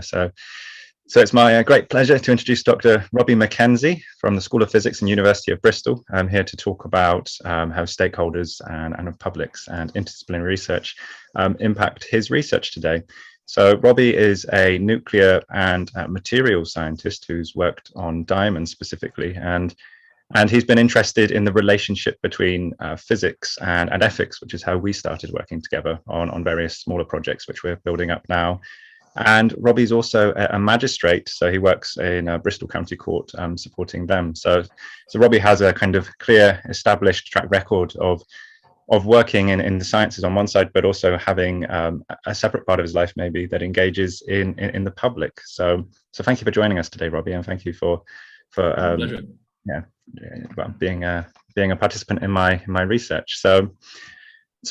So, it's my great pleasure to introduce Dr. Robbie Mackenzie from the School of Physics and University of Bristol. I'm here to talk about how stakeholders and publics and interdisciplinary research impact his research today. So Robbie is a nuclear and materials scientist who's worked on diamonds specifically, and he's been interested in the relationship between physics and ethics, which is how we started working together on various smaller projects, which we're building up now. And Robbie's also a magistrate, so he works in Bristol County Court supporting them. So Robbie has a kind of clear, established track record of working in the sciences on one side, but also having a separate part of his life maybe that engages in the public. So thank you for joining us today, Robbie, and thank you for being a participant in my research. So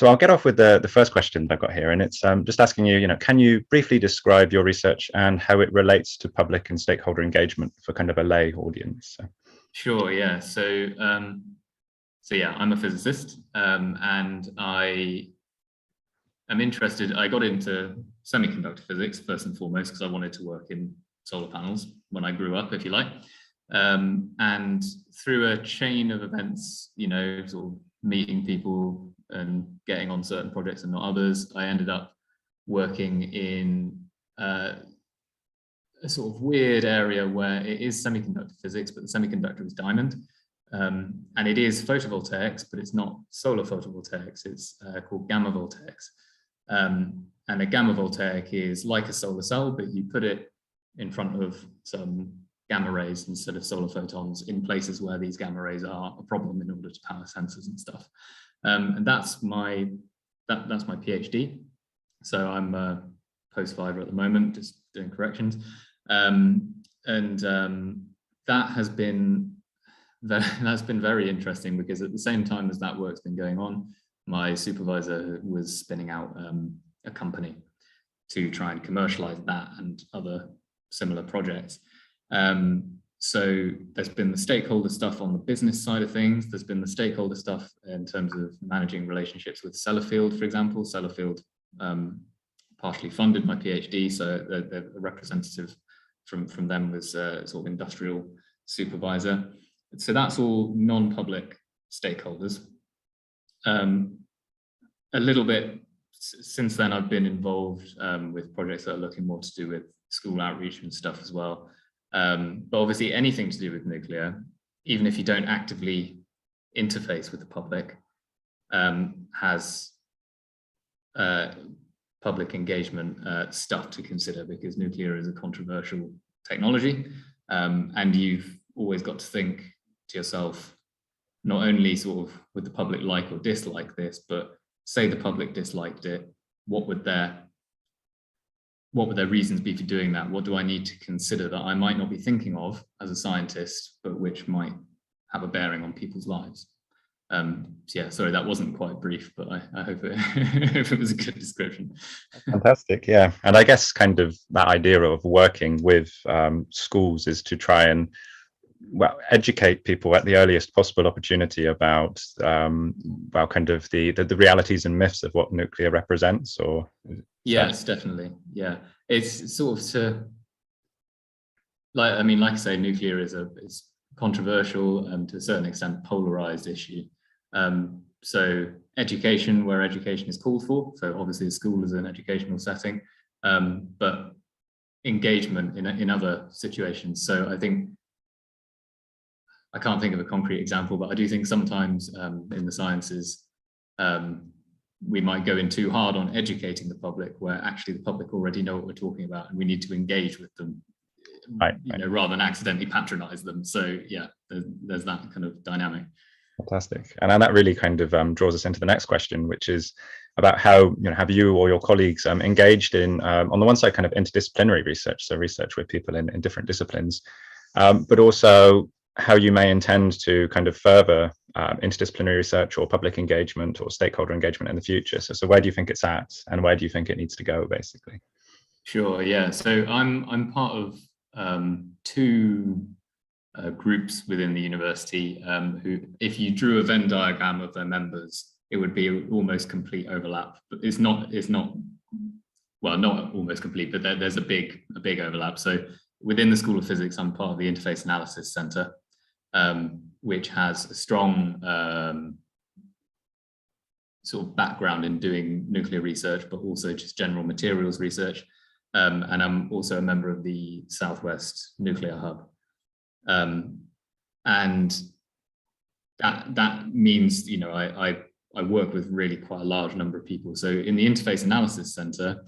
I'll get off with the first question I've got here, and it's just asking you, can you briefly describe your research and how it relates to public and stakeholder engagement for kind of a lay audience? Sure, yeah. So yeah, I'm a physicist, and I am interested. I got into semiconductor physics first and foremost because I wanted to work in solar panels when I grew up, if you like. And through a chain of events, sort of meeting people and getting on certain projects and not others, I ended up working in a sort of weird area where it is semiconductor physics, but the semiconductor is diamond. And it is photovoltaics, but it's not solar photovoltaics. It's called gamma voltaics. And a gamma voltaic is like a solar cell, but you put it in front of some gamma rays instead of solar photons in places where these gamma rays are a problem in order to power sensors and stuff. And that's my PhD. So I'm post 5 at the moment, just doing corrections. That has been very interesting because at the same time as that work's been going on, my supervisor was spinning out a company to try and commercialize that and other similar projects. So there's been the stakeholder stuff on the business side of things. There's been the stakeholder stuff in terms of managing relationships with Sellafield, for example. Sellafield partially funded my PhD, so the representative from them was sort of industrial supervisor. So that's all non-public stakeholders. A little bit since then, I've been involved with projects that are looking more to do with school outreach and stuff as well. But obviously anything to do with nuclear, even if you don't actively interface with the public, has public engagement stuff to consider, because nuclear is a controversial technology. And you've always got to think to yourself, not only sort of would the public like or dislike this, but say the public disliked it, what would their reasons be for doing that? What do I need to consider that I might not be thinking of as a scientist, but which might have a bearing on people's lives? Yeah, sorry, that wasn't quite brief, but I hope it was a good description. Fantastic, yeah. And I guess kind of that idea of working with schools is to try and educate people at the earliest possible opportunity about kind of the realities and myths of what nuclear represents, or yes, definitely, yeah. It's sort of like I say, nuclear is controversial and to a certain extent polarized issue. So education, where education is called for, so obviously the school is an educational setting, but engagement in other situations. So I think, I can't think of a concrete example, but I do think sometimes in the sciences, we might go in too hard on educating the public, where actually the public already know what we're talking about, and we need to engage with them, right. Rather than accidentally patronize them. So yeah, there's that kind of dynamic. Fantastic. And that really kind of draws us into the next question, which is about how have you or your colleagues engaged in, on the one side, kind of interdisciplinary research, so research with people in different disciplines, but also how you may intend to kind of further interdisciplinary research or public engagement or stakeholder engagement in the future. So where do you think it's at, and where do you think it needs to go, basically? Sure, yeah. So I'm part of two groups within the university who, if you drew a Venn diagram of their members, it would be almost complete overlap. But it's not well, not almost complete, but there's a big overlap. So within the School of Physics, I'm part of the Interface Analysis Center, which has a strong sort of background in doing nuclear research, but also just general materials research. And I'm also a member of the Southwest Nuclear Hub. And that means, you know, I work with really quite a large number of people. So in the Interface Analysis Center,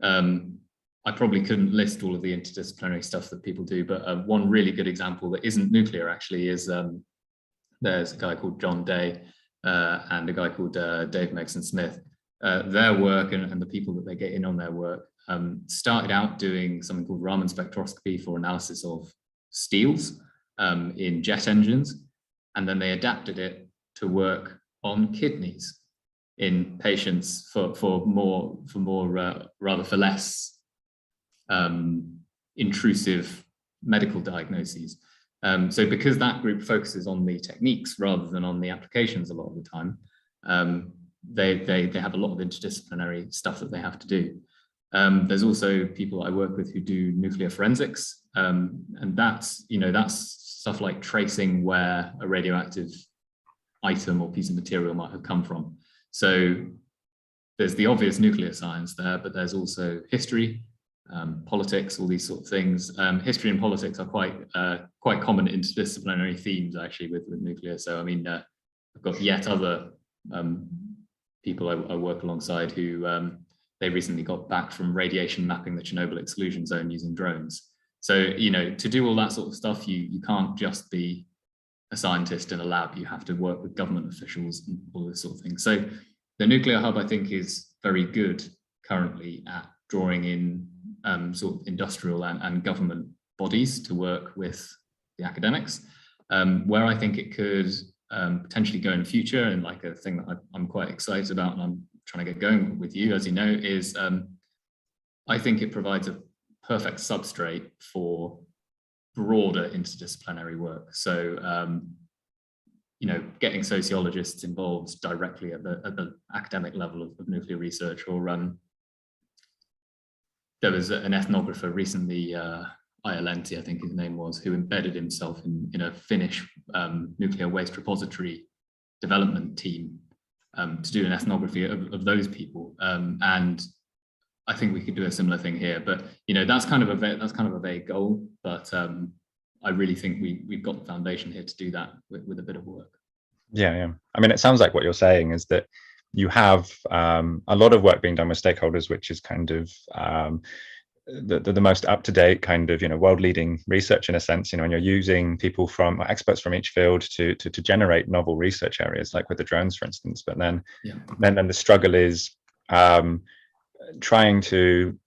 I probably couldn't list all of the interdisciplinary stuff that people do, but one really good example that isn't nuclear actually is there's a guy called John Day and a guy called Dave Megson-Smith. Their work and the people that they get in on their work started out doing something called Raman spectroscopy for analysis of steels in jet engines, and then they adapted it to work on kidneys in patients for less intrusive medical diagnoses. So because that group focuses on the techniques rather than on the applications a lot of the time, they have a lot of interdisciplinary stuff that they have to do. There's also people I work with who do nuclear forensics, and that's stuff like tracing where a radioactive item or piece of material might have come from. So there's the obvious nuclear science there, but there's also history, politics, all these sort of things. History and politics are quite common interdisciplinary themes actually with nuclear. So I mean, I've got yet other people I work alongside who they recently got back from radiation mapping the Chernobyl exclusion zone using drones. So, you know, to do all that sort of stuff, you can't just be a scientist in a lab. You have to work with government officials and all this sort of thing. So the Nuclear Hub, I think, is very good currently at drawing in sort of industrial and government bodies to work with the academics. Where I think it could potentially go in the future, and like a thing that I'm quite excited about and I'm trying to get going with you, as you know, is I think it provides a perfect substrate for broader interdisciplinary work. So, you know, getting sociologists involved directly at the academic level of nuclear research, or there was an ethnographer recently, Iolenti, I think his name was, who embedded himself in a Finnish nuclear waste repository development team to do an ethnography of those people. And I think we could do a similar thing here, but you know, that's kind of a vague goal, but I really think we've got the foundation here to do that with a bit of work. Yeah. I mean, it sounds like what you're saying is that you have a lot of work being done with stakeholders, which is kind of the most up-to-date kind of, you know, world-leading research in a sense, you know, and you're using people from experts from each field to generate novel research areas, like with the drones, for instance. But then the struggle is trying to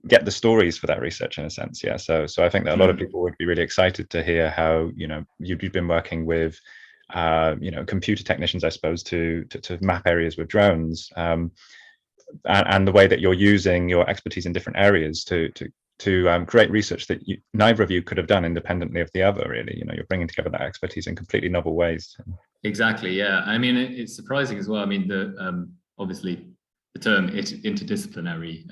get the stories for that research in a sense. Yeah. So I think that a lot of people would be really excited to hear how, you know, you've been working with you know, computer technicians, I suppose, to map areas with drones, and the way that you're using your expertise in different areas to create research that neither of you could have done independently of the other. Really, you know, you're bringing together that expertise in completely novel ways. Exactly. Yeah. I mean, it's surprising as well. I mean, obviously the term interdisciplinary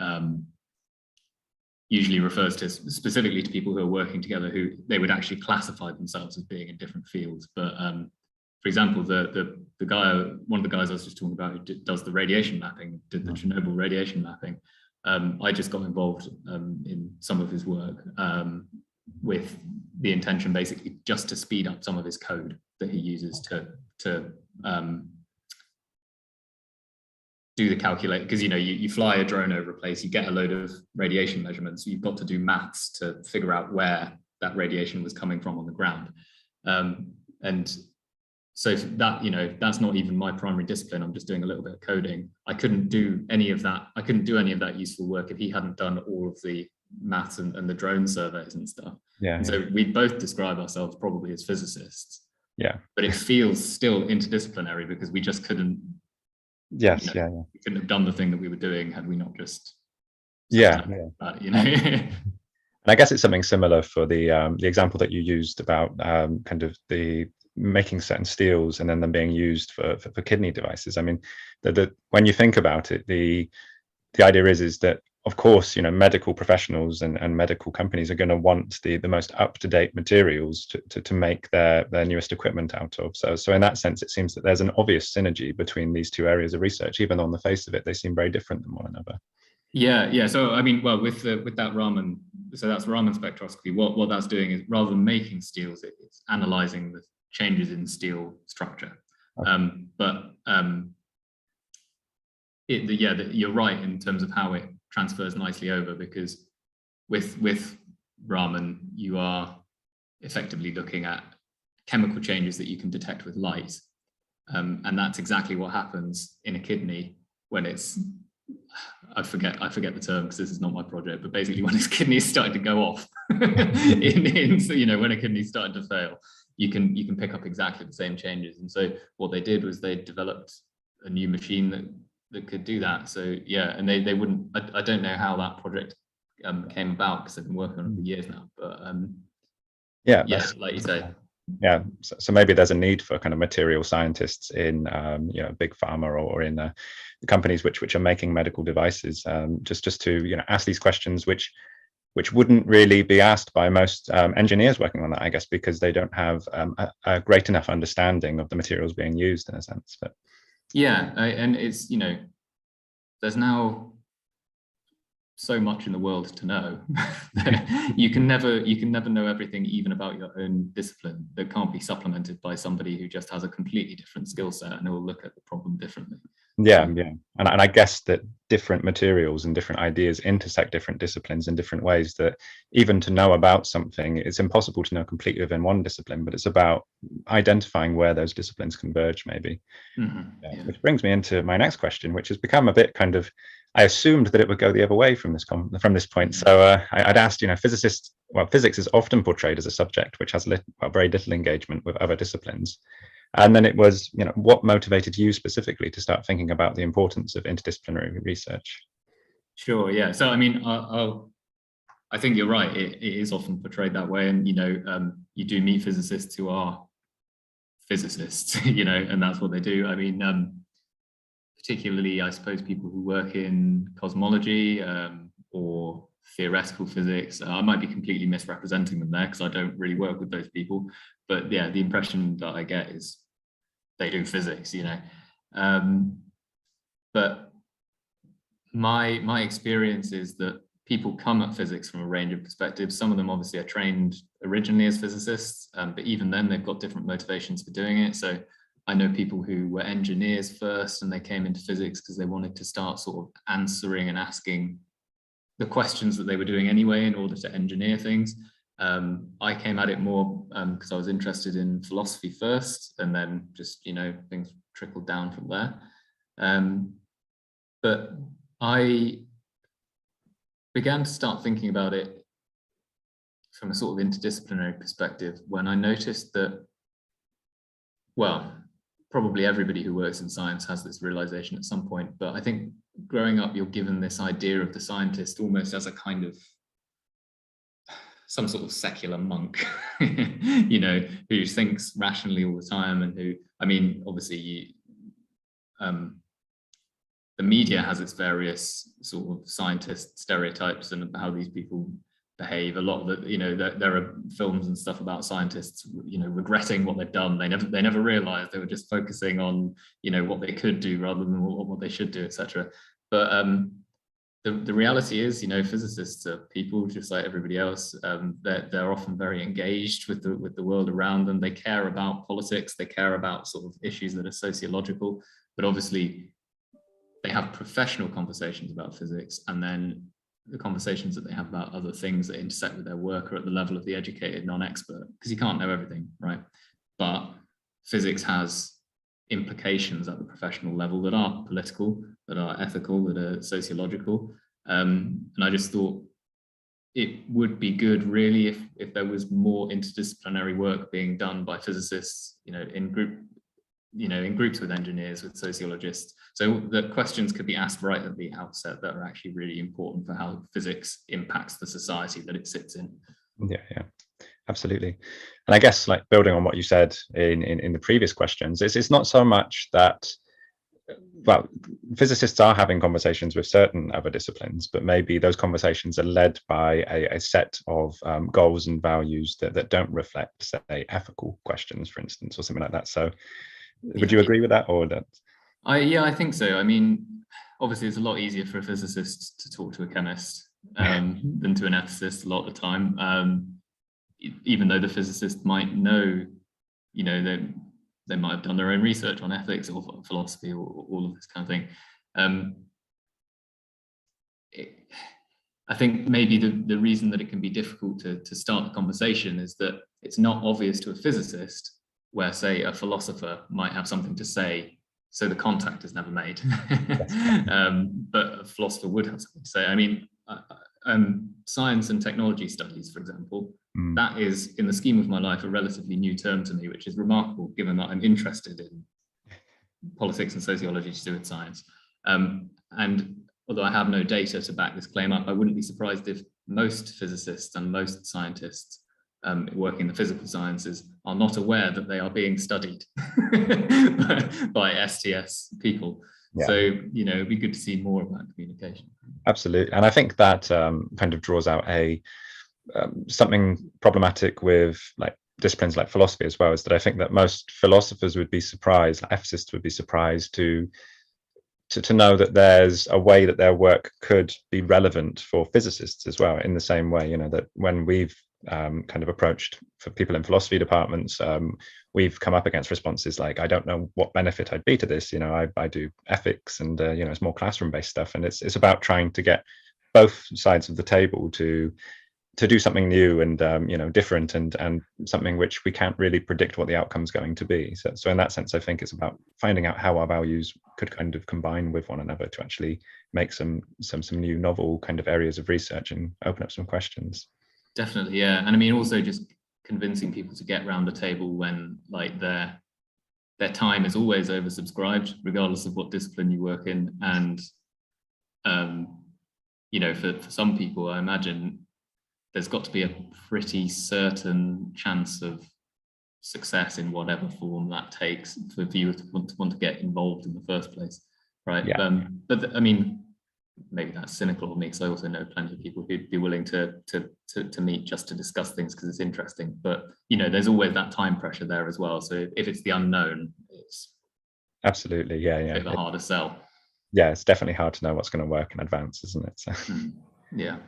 usually refers to specifically to people who are working together who they would actually classify themselves as being in different fields. But for example, the guy, one of the guys I was just talking about, who does the radiation mapping, did the Chernobyl radiation mapping. I just got involved in some of his work with the intention, basically, just to speed up some of his code that he uses to do the calculate, because, you know, you fly a drone over a place, you get a load of radiation measurements, you've got to do maths to figure out where that radiation was coming from on the ground. And so that, you know, that's not even my primary discipline. I'm just doing a little bit of coding. I couldn't do any of that. I couldn't do any of that useful work if he hadn't done all of the maths and the drone surveys and stuff. Yeah. And so we both describe ourselves probably as physicists. Yeah. But it feels still interdisciplinary because we just couldn't. Yes. You know, we couldn't have done the thing that we were doing had we not just. Yeah. You know. And I guess it's something similar for the example that you used about kind of the making certain steels and then them being used for kidney devices. I mean, when you think about it, the idea is that, of course, medical professionals and medical companies are going to want the most up-to-date materials to make their newest equipment out of. So in that sense, it seems that there's an obvious synergy between these two areas of research. Even on the face of it, they seem very different than one another. Yeah. So I mean, well, with that Raman, so that's Raman spectroscopy. What that's doing is, rather than making steels, it's analyzing the changes in steel structure. Okay. You're right in terms of how it transfers nicely over, because with Raman, you are effectively looking at chemical changes that you can detect with light, and that's exactly what happens in a kidney when it's, I forget the term because this is not my project, but basically when his kidney is starting to go off, when a kidney started to fail, you can pick up exactly the same changes. And so what they did was they developed a new machine that could do that. So yeah, and they wouldn't. I don't know how that project came about, because they've been working on it for years now. But yeah, like you say. Yeah, so maybe there's a need for kind of material scientists in big pharma or in the companies which are making medical devices, just to ask these questions which wouldn't really be asked by most engineers working on that, I guess, because they don't have a great enough understanding of the materials being used, in a sense. But yeah, and it's, there's now so much in the world to know. you can never know everything, even about your own discipline, that can't be supplemented by somebody who just has a completely different skill set and will look at the problem differently. Yeah. And I guess that different materials and different ideas intersect different disciplines in different ways, that even to know about something, it's impossible to know completely within one discipline, but it's about identifying where those disciplines converge, maybe. Yeah. Which brings me into my next question, which has become a bit kind of, I assumed that it would go the other way from this point. So I'd asked, physicists, physics is often portrayed as a subject which has very little engagement with other disciplines. And then it was, what motivated you specifically to start thinking about the importance of interdisciplinary research? Sure, yeah. So I mean, I think you're right. It is often portrayed that way, and you do meet physicists who are physicists, and that's what they do. I mean, particularly, I suppose, people who work in cosmology or theoretical physics. I might be completely misrepresenting them there, because I don't really work with those people. But yeah, the impression that I get is they do physics, but my experience is that people come at physics from a range of perspectives. Some of them obviously are trained originally as physicists, but even then they've got different motivations for doing it. So I know people who were engineers first, and they came into physics because they wanted to start sort of answering and asking the questions that they were doing anyway in order to engineer things. I came at it more because I was interested in philosophy first, and then just, things trickled down from there. But I began to start thinking about it from a sort of interdisciplinary perspective when I noticed that, well, probably everybody who works in science has this realization at some point, but I think growing up, you're given this idea of the scientist almost as a kind of some sort of secular monk, who thinks rationally all the time, and who, I mean, obviously, the media has its various sort of scientist stereotypes and how these people behave. A lot of the, there are films and stuff about scientists, regretting what they've done. They never realized, they were just focusing on, what they could do rather than what they should do, etc. But the reality is, physicists are people just like everybody else. They're often very engaged with the world around them. They care about politics. They care about sort of issues that are sociological. But obviously, they have professional conversations about physics, and then the conversations that they have about other things that intersect with their work are at the level of the educated non-expert, because you can't know everything, right? But physics has implications at the professional level that are political, that are ethical, that are sociological. And I just thought it would be good, really, if there was more interdisciplinary work being done by physicists, in groups with engineers, with sociologists, so that questions could be asked right at the outset that are actually really important for how physics impacts the society that it sits in. Yeah, absolutely. And I guess, like, building on what you said in the previous questions, it's not so much that well, physicists are having conversations with certain other disciplines, but maybe those conversations are led by a set of goals and values that don't reflect, say, ethical questions, for instance, or something like that. So would Yeah. you agree with that, or that? Yeah, I think so. I mean, obviously it's a lot easier for a physicist to talk to a chemist than to an ethicist a lot of the time. Even though the physicist might know, they might have done their own research on ethics or philosophy or all of this kind of thing. I think maybe the reason that it can be difficult to start the conversation is that it's not obvious to a physicist where, say, a philosopher might have something to say, so the contact is never made. But a philosopher would have something to say. I mean, science and technology studies, for example, that is, in the scheme of my life, a relatively new term to me, which is remarkable given that I'm interested in politics and sociology to do with science. And although I have no data to back this claim up, I wouldn't be surprised if most physicists and most scientists working in the physical sciences are not aware that they are being studied by STS people. Yeah. So, it'd be good to see more of that communication. Absolutely. And I think that kind of draws out something problematic with disciplines like philosophy as well, is that I think that most philosophers would be surprised, ethicists would be surprised to know that there's a way that their work could be relevant for physicists as well, in the same way, that when we've kind of approached for people in philosophy departments, we've come up against responses like, I don't know what benefit I'd be to this, I do ethics and it's more classroom based stuff, and it's about trying to get both sides of the table to do something new and different and something which we can't really predict what the outcome's going to be. So in that sense, I think it's about finding out how our values could kind of combine with one another to actually make some new novel kind of areas of research and open up some questions. Definitely, yeah. And I mean, also just convincing people to get around the table when their time is always oversubscribed, regardless of what discipline you work in. And for some people, I imagine there's got to be a pretty certain chance of success in whatever form that takes for viewers to want to get involved in the first place, right? Yeah. But I mean, maybe that's cynical of me, because I also know plenty of people who'd be willing to meet just to discuss things because it's interesting. But there's always that time pressure there as well. So if it's the unknown, it's absolutely a bit Yeah, it's definitely hard to know what's going to work in advance, isn't it? So. Yeah.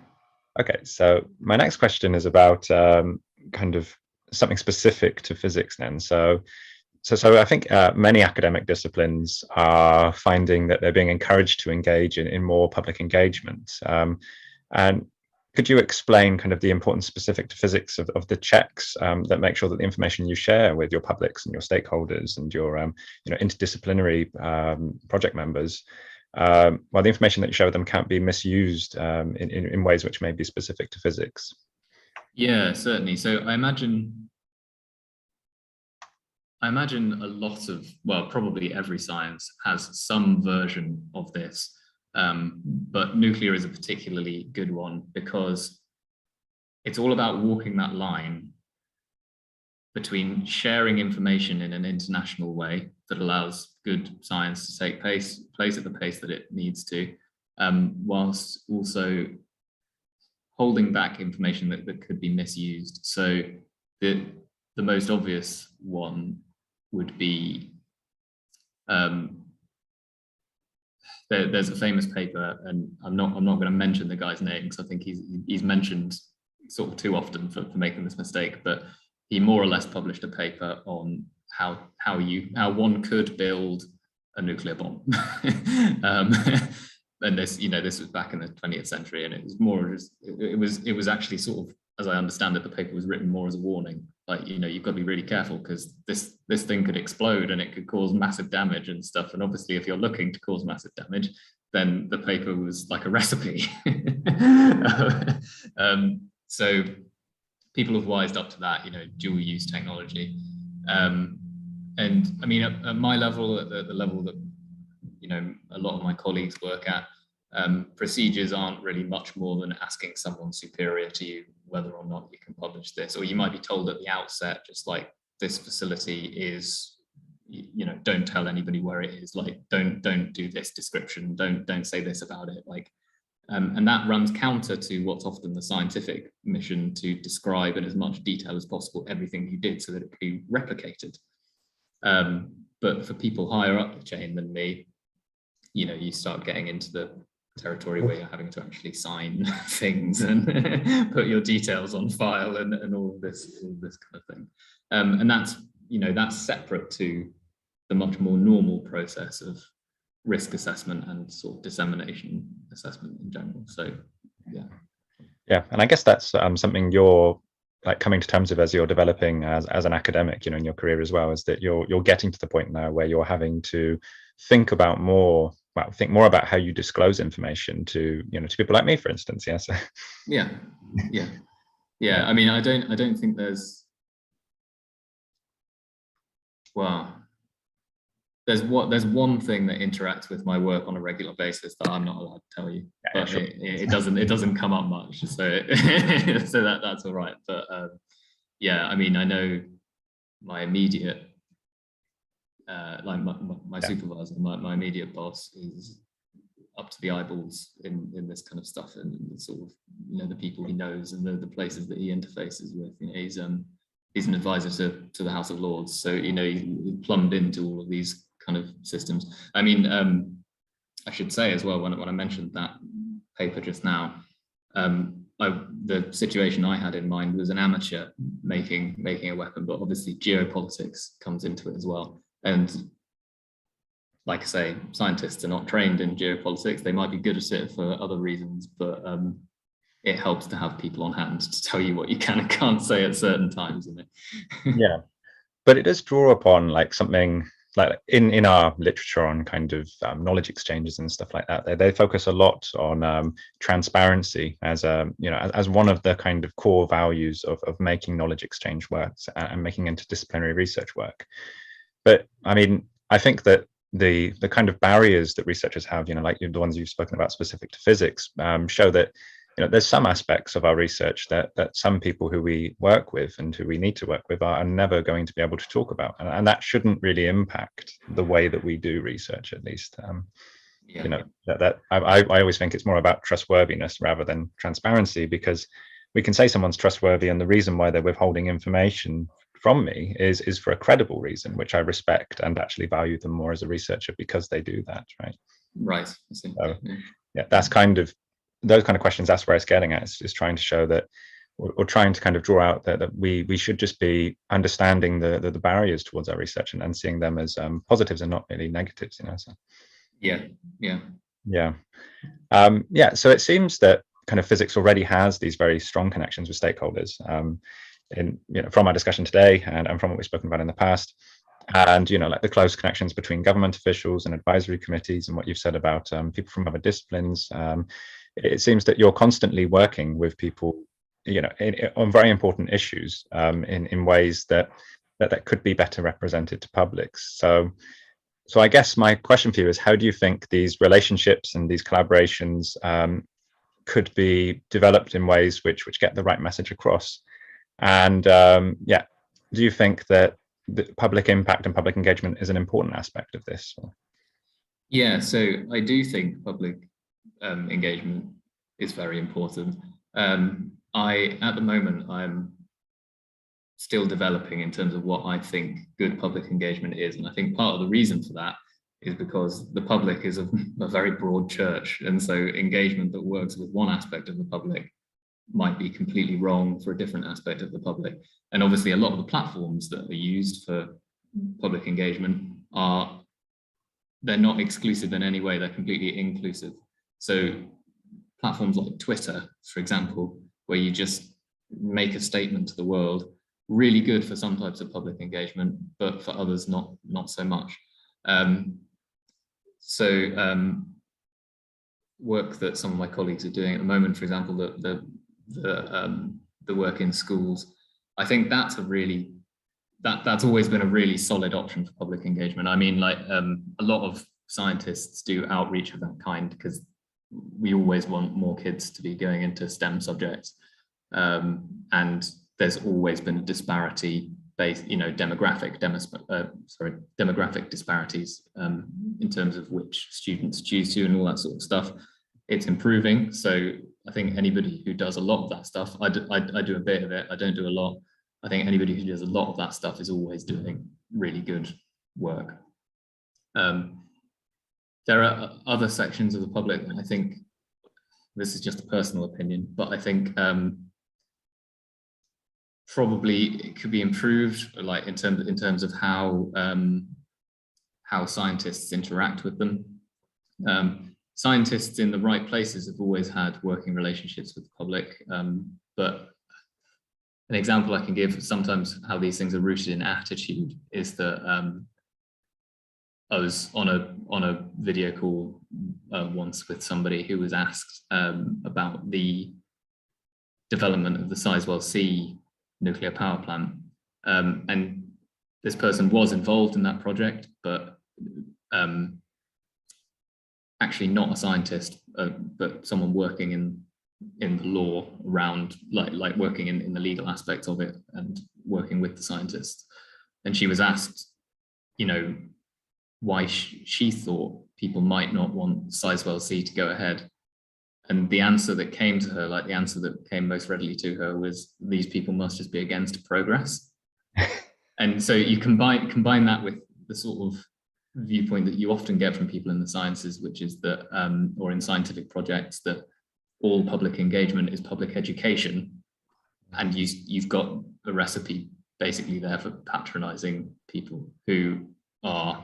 Okay, so my next question is about kind of something specific to physics then. So I think many academic disciplines are finding that they're being encouraged to engage in more public engagement. And could you explain kind of the importance specific to physics of the checks that make sure that the information you share with your publics and your stakeholders and your interdisciplinary project members, while the information that you share with them can't be misused in ways which may be specific to physics? Yeah, certainly. So I imagine a lot of, well, probably every science has some version of this, but nuclear is a particularly good one because it's all about walking that line between sharing information in an international way that allows good science to take place at the pace that it needs to, whilst also holding back information that could be misused. So the most obvious one would be, there's a famous paper, and I'm not going to mention the guy's name because I think he's mentioned sort of too often for making this mistake, but he more or less published a paper on how one could build a nuclear bomb. And this was back in the 20th century, and it was more just, it was actually sort of, as I understand it, the paper was written more as a warning. Like, you've got to be really careful because this thing could explode and it could cause massive damage and stuff. And obviously, if you're looking to cause massive damage, then the paper was like a recipe. So people have wised up to that, dual use technology. And I mean, at my level, at the level that, a lot of my colleagues work at, procedures aren't really much more than asking someone superior to you whether or not you can publish this. Or you might be told at the outset, just like, this facility is, don't tell anybody where it is, like don't do this description, don't say this about it, like and that runs counter to what's often the scientific mission, to describe in as much detail as possible everything you did so that it could be replicated. But for people higher up the chain than me, you start getting into the territory where you're having to actually sign things and put your details on file and all this kind of thing. And that's separate to the much more normal process of risk assessment and sort of dissemination assessment in general. So yeah, and I guess that's something you're like coming to terms with as you're developing as an academic, in your career as well, is that you're getting to the point now where you're having to think more about how you disclose information to people like me, for instance. Yes. Yeah. I mean, I don't think there's one thing that interacts with my work on a regular basis that I'm not allowed to tell you, but sure. it doesn't come up much, so that's all right. But I mean, I know my immediate my supervisor, my immediate boss, is up to the eyeballs in this kind of stuff, and sort of the people he knows and the places that he interfaces with. He's an advisor to the House of Lords, so he plumbed into all of these kind of systems. I mean, I should say as well, when I mentioned that paper just now, the situation I had in mind was an amateur making a weapon, but obviously geopolitics comes into it as well. And like I say, scientists are not trained in geopolitics. They might be good at it for other reasons, but it helps to have people on hand to tell you what you can and can't say at certain times, isn't it? Yeah, but it does draw upon like something like in our literature on kind of knowledge exchanges and stuff like that. They focus a lot on transparency as as one of the kind of core values of making knowledge exchange work and making interdisciplinary research work. But I mean, I think that the kind of barriers that researchers have, like the ones you've spoken about specific to physics, show that there's some aspects of our research that some people who we work with and who we need to work with are never going to be able to talk about, and that shouldn't really impact the way that we do research, at least. That I always think it's more about trustworthiness rather than transparency, because we can say someone's trustworthy, and the reason why they're withholding information from me is for a credible reason, which I respect and actually value them more as a researcher because they do that, right? Right. I see. So, that's kind of those kind of questions. That's where it's getting at. Is trying to show that, or trying to kind of draw out that we should just be understanding the barriers towards our research and seeing them as positives and not really negatives. So. Yeah. So it seems that kind of physics already has these very strong connections with stakeholders. From our discussion today and from what we've spoken about in the past, and like the close connections between government officials and advisory committees, and what you've said about people from other disciplines, it seems that you're constantly working with people on very important issues in ways that could be better represented to publics. So I guess my question for you is, how do you think these relationships and these collaborations could be developed in ways which get the right message across? And do you think that the public impact and public engagement is an important aspect of this? Yeah, so I do think public engagement is very important. At the moment, I'm still developing in terms of what I think good public engagement is. And I think part of the reason for that is because the public is a very broad church. And so engagement that works with one aspect of the public might be completely wrong for a different aspect of the public. And obviously a lot of the platforms that are used for public engagement they're not exclusive in any way, they're completely inclusive. So platforms like Twitter, for example, where you just make a statement to the world, really good for some types of public engagement, but for others not so much. Work that some of my colleagues are doing at the moment, for example, the work in schools, I think that's that's always been a really solid option for public engagement. I mean, like a lot of scientists do outreach of that kind because we always want more kids to be going into STEM subjects, and there's always been a disparity based, demographic disparities in terms of which students choose to and all that sort of stuff. It's improving. So I think anybody who does a lot of that stuff, I do a bit of it, I don't do a lot. I think anybody who does a lot of that stuff is always doing really good work. There are other sections of the public, and I think this is just a personal opinion, but I think probably it could be improved, like in terms of how scientists interact with them. Scientists in the right places have always had working relationships with the public, but an example I can give sometimes how these things are rooted in attitude is that I was on a video call once with somebody who was asked about the development of the Sizewell C nuclear power plant, and this person was involved in that project, but actually not a scientist, but someone working in the law around, like working in the legal aspects of it and working with the scientists. And she was asked, why she thought people might not want Sizewell C to go ahead. And the answer that came to her, like the answer that came most readily to her, was these people must just be against progress. And so you combine that with the sort of viewpoint that you often get from people in the sciences, which is that, or in scientific projects, that all public engagement is public education. And you've got a recipe basically there for patronizing people who are,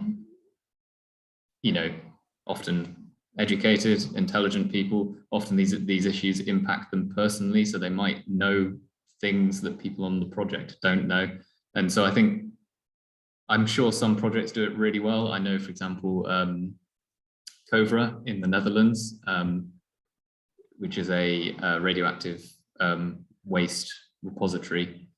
often educated, intelligent people. Often these issues impact them personally, so they might know things that people on the project don't know. And so I'm sure some projects do it really well. I know, for example, COVRA in the Netherlands, which is a radioactive waste repository.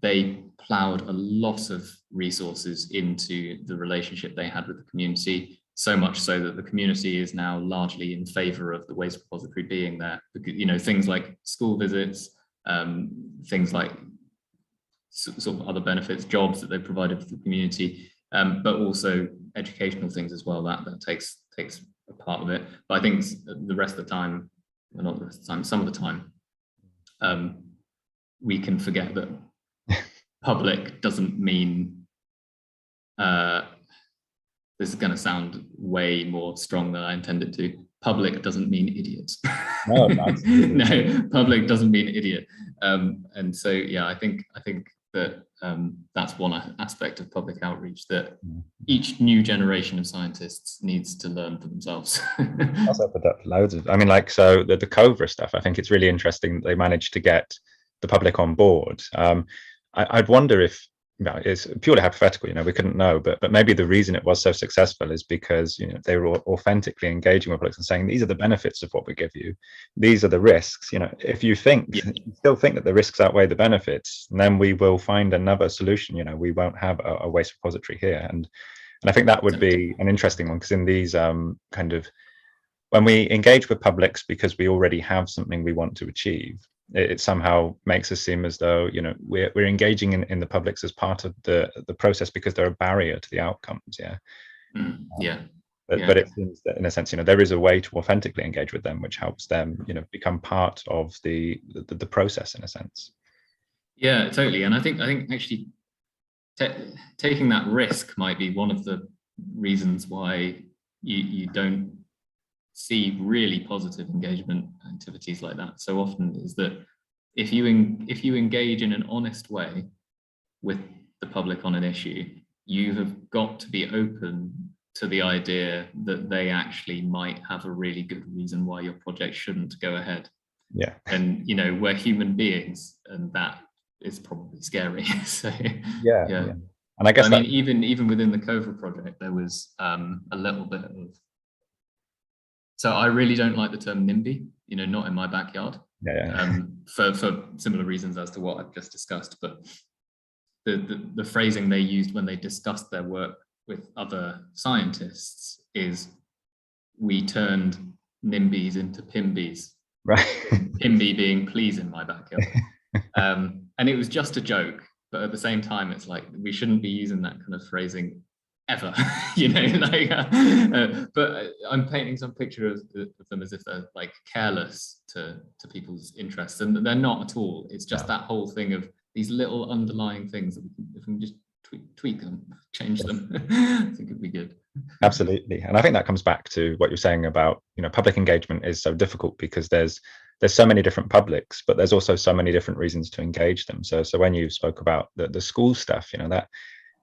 They ploughed a lot of resources into the relationship they had with the community, so much so that the community is now largely in favor of the waste repository being there. Because, things like school visits, things like sort of other benefits, jobs that they've provided for the community, but also educational things as well. That takes a part of it. But I think the rest of the time, well, not the rest of the time, some of the time, we can forget that public doesn't mean, this is going to sound way more strong than I intended to. Public doesn't mean idiots. No, no, public doesn't mean idiot. And so, yeah, I think that that's one aspect of public outreach that each new generation of scientists needs to learn for themselves. Also put up loads of, so the COVRA stuff, I think it's really interesting that they managed to get the public on board. I'd wonder if, it's purely hypothetical, we couldn't know, but maybe the reason it was so successful is because they were authentically engaging with public and saying, these are the benefits of what we give you, these are the risks. If you still think that the risks outweigh the benefits, then we will find another solution. We won't have a waste repository here. And I think that would be an interesting one, because in these when we engage with publics because we already have something we want to achieve, it somehow makes us seem as though we're engaging in the publics as part of the process because they're a barrier to the outcomes. But it seems that in a sense there is a way to authentically engage with them, which helps them become part of the process in a sense. Yeah, totally. And I think actually taking that risk might be one of the reasons why you don't see really positive engagement activities like that so often, is that if you engage in an honest way with the public on an issue, you have got to be open to the idea that they actually might have a really good reason why your project shouldn't go ahead. Yeah. And we're human beings, and that is probably scary. So yeah. And I guess even within the COVRA project, there was a little bit of. So I really don't like the term NIMBY, not in my backyard. For similar reasons as to what I've just discussed. But the phrasing they used when they discussed their work with other scientists is, we turned NIMBYs into PIMBYs. Right. PIMBY being please in my backyard. And it was just a joke, but at the same time, it's like we shouldn't be using that kind of phrasing ever, you know, like, but I'm painting some picture of them as if they're like careless to people's interests, and they're not at all. It's just that whole thing of these little underlying things that if we can just tweak them, change them, I think it'd be good. Absolutely. And I think that comes back to what you're saying about, public engagement is so difficult because there's so many different publics, but there's also so many different reasons to engage them. So when you spoke about the school stuff,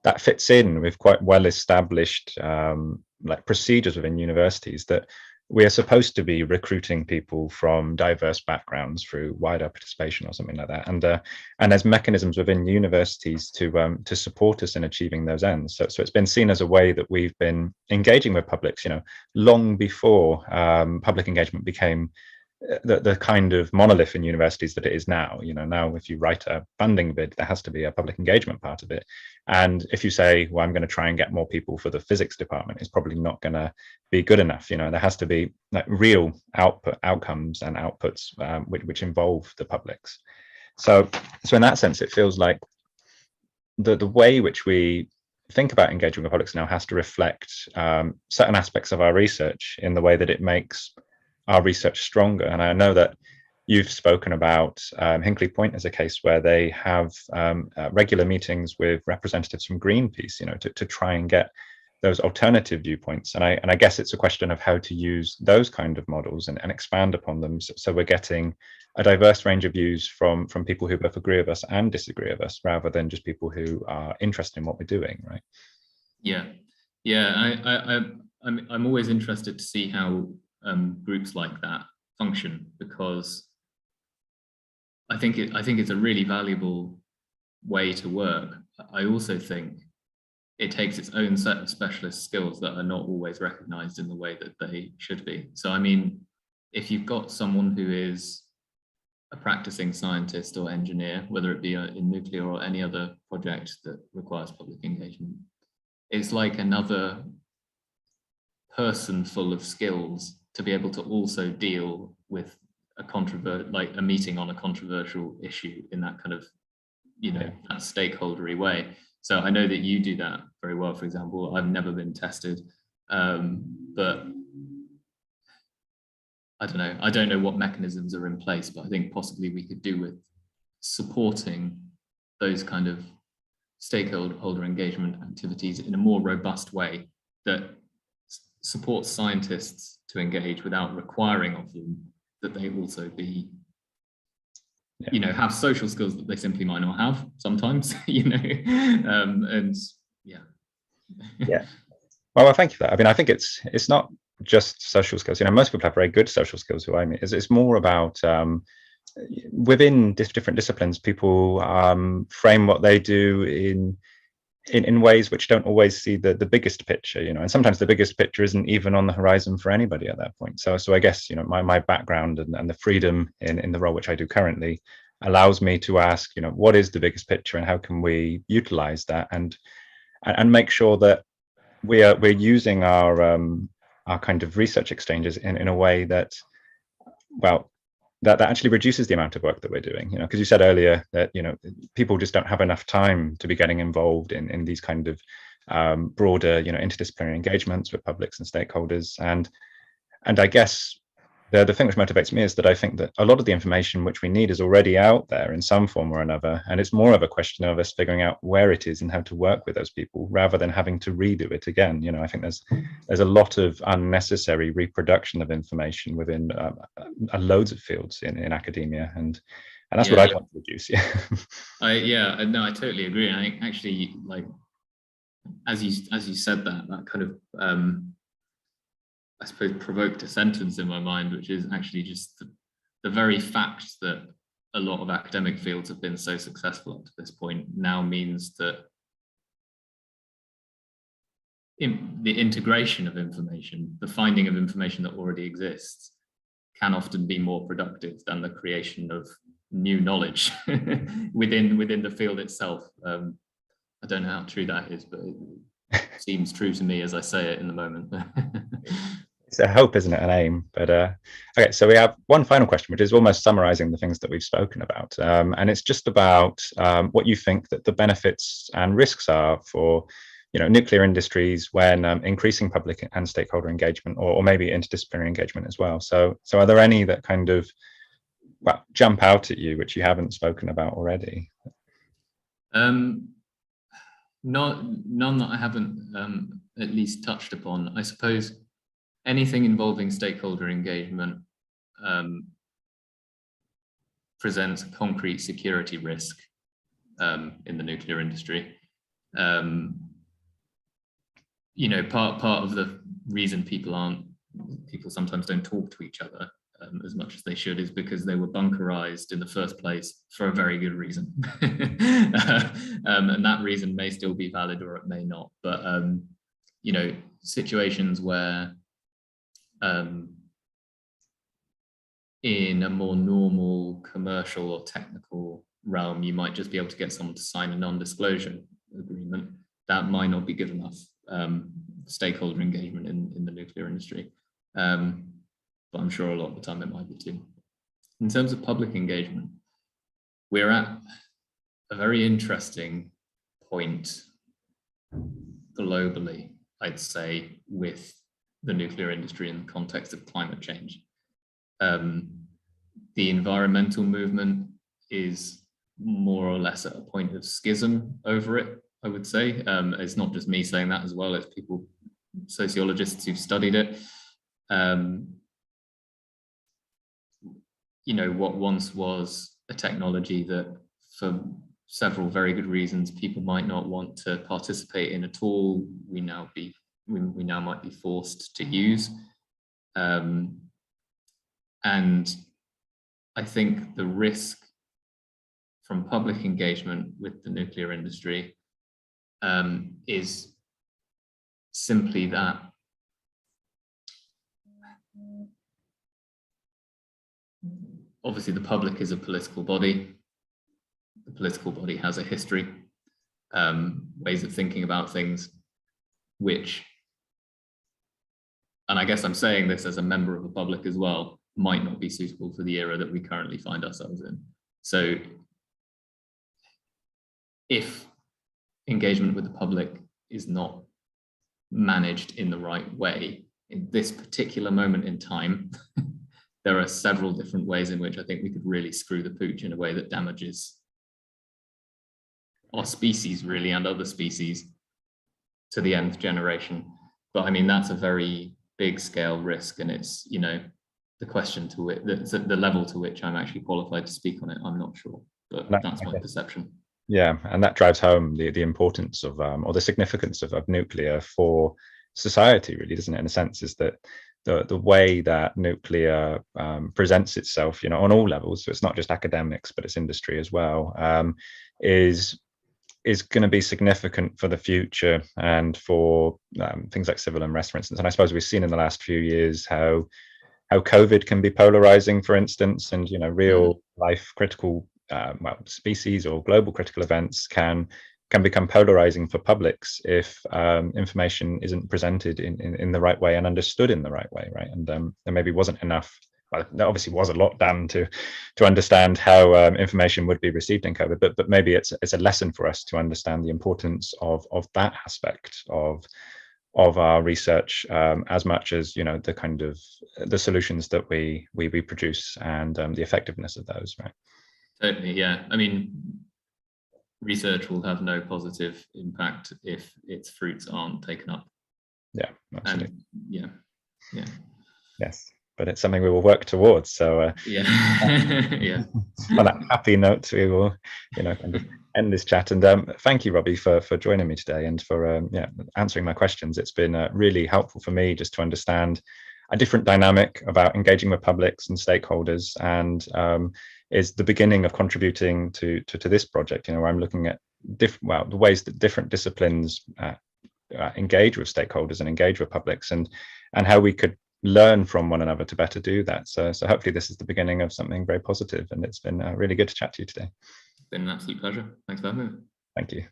that fits in with quite well established like procedures within universities, that we are supposed to be recruiting people from diverse backgrounds through wider participation or something like that, and there's mechanisms within universities to support us in achieving those ends. So it's been seen as a way that we've been engaging with publics, long before public engagement became the kind of monolith in universities that it is now. Now if you write a funding bid, there has to be a public engagement part of it. And if you say, well, I'm going to try and get more people for the physics department, it's probably not going to be good enough. There has to be like real outcomes and outputs which involve the publics. So in that sense, it feels like the way which we think about engaging with publics now has to reflect certain aspects of our research in the way that it makes our research stronger. And I know that you've spoken about Hinkley Point as a case where they have regular meetings with representatives from Greenpeace, to try and get those alternative viewpoints. And I guess it's a question of how to use those kind of models and expand upon them. So we're getting a diverse range of views from people who both agree with us and disagree with us, rather than just people who are interested in what we're doing, right? I'm always interested to see how groups like that function, because I think it's a really valuable way to work. I also think it takes its own set of specialist skills that are not always recognized in the way that they should be. So I mean, if you've got someone who is a practicing scientist or engineer, whether it be in nuclear or any other project that requires public engagement, it's like another person full of skills to be able to also deal with a meeting on a controversial issue in that kind of, that stakeholdery way. So I know that you do that very well. For example, I've never been tested, but I don't know what mechanisms are in place, but I think possibly we could do with supporting those kind of stakeholder engagement activities in a more robust way that supports scientists to engage without requiring of them that they also be, have social skills that they simply might not have sometimes, and yeah. Well, thank you for that. I mean, I think it's not just social skills. Most people have very good social skills. Who I mean, it's more about within different disciplines, people frame what they do in ways which don't always see the biggest picture, and sometimes the biggest picture isn't even on the horizon for anybody at that point. So I guess, my background and the freedom in the role which I do currently allows me to ask, what is the biggest picture and how can we utilize that and make sure that we're using our kind of research exchanges in a way that, well, that actually reduces the amount of work that we're doing, because you said earlier that, people just don't have enough time to be getting involved in these kind of broader, interdisciplinary engagements with publics and stakeholders. And I guess the thing which motivates me is that I think that a lot of the information which we need is already out there in some form or another. And it's more of a question of us figuring out where it is and how to work with those people rather than having to redo it again. I think there's a lot of unnecessary reproduction of information within loads of fields in academia. And that's what I want to reduce. I totally agree. I think actually, like, as you said that kind of, I suppose, provoked a sentence in my mind, which is actually just the very fact that a lot of academic fields have been so successful up to this point now means that the integration of information, the finding of information that already exists, can often be more productive than the creation of new knowledge within the field itself. I don't know how true that is, but it seems true to me as I say it in the moment. It's a hope, isn't it? An aim. But okay, so we have one final question, which is almost summarizing the things that we've spoken about. And it's just about what you think that the benefits and risks are for, nuclear industries when increasing public and stakeholder engagement, or maybe interdisciplinary engagement as well. So are there any that kind of jump out at you which you haven't spoken about already? None that I haven't at least touched upon. I suppose anything involving stakeholder engagement presents a concrete security risk in the nuclear industry. Part of the reason people sometimes don't talk to each other as much as they should is because they were bunkerized in the first place for a very good reason. And that reason may still be valid or it may not. But, situations where in a more normal commercial or technical realm, you might just be able to get someone to sign a non-disclosure agreement. That might not be good enough stakeholder engagement in the nuclear industry. But I'm sure a lot of the time it might be too. In terms of public engagement, we're at a very interesting point globally, I'd say, with the nuclear industry in the context of climate change. The environmental movement is more or less at a point of schism over it, I would say. It's not just me saying that as well, it's people, sociologists who've studied it. What once was a technology that for several very good reasons people might not want to participate in at all, we now might be forced to use. And I think the risk from public engagement with the nuclear industry is simply that obviously the public is a political body. The political body has a history, ways of thinking about things, which, and I guess I'm saying this as a member of the public as well, might not be suitable for the era that we currently find ourselves in. So if engagement with the public is not managed in the right way in this particular moment in time, there are several different ways in which I think we could really screw the pooch in a way that damages our species really and other species to the nth generation. But I mean, that's a very big scale risk, and it's, the question to it, the level to which I'm actually qualified to speak on it, I'm not sure, but that's my perception. Yeah, and that drives home the importance of or the significance of nuclear for society, really, doesn't it? In a sense, is that the way that nuclear presents itself, on all levels, so it's not just academics, but it's industry as well, is going to be significant for the future and for things like civil unrest, for instance. And I suppose we've seen in the last few years how COVID can be polarizing, for instance, and real life critical species or global critical events can become polarizing for publics if information isn't presented in the right way and understood in the right way, right? And there maybe wasn't enough. Well, there obviously was a lot done to understand how information would be received in COVID, but maybe it's a lesson for us to understand the importance of that aspect of our research as much as the kind of the solutions that we produce and the effectiveness of those, right? Totally, yeah. I mean, research will have no positive impact if its fruits aren't taken up. Yeah, absolutely. And yeah. Yes, but it's something we will work towards. So yeah. Yeah. On that happy note, we will, kind of end this chat. And thank you, Robbie, for joining me today and for answering my questions. It's been really helpful for me just to understand a different dynamic about engaging with publics and stakeholders, and is the beginning of contributing to this project. Where I'm looking at the ways that different disciplines engage with stakeholders and engage with publics, and how we could learn from one another to better do that. So hopefully this is the beginning of something very positive, and it's been really good to chat to you today. It's been an absolute pleasure. Thanks for having me. Thank you.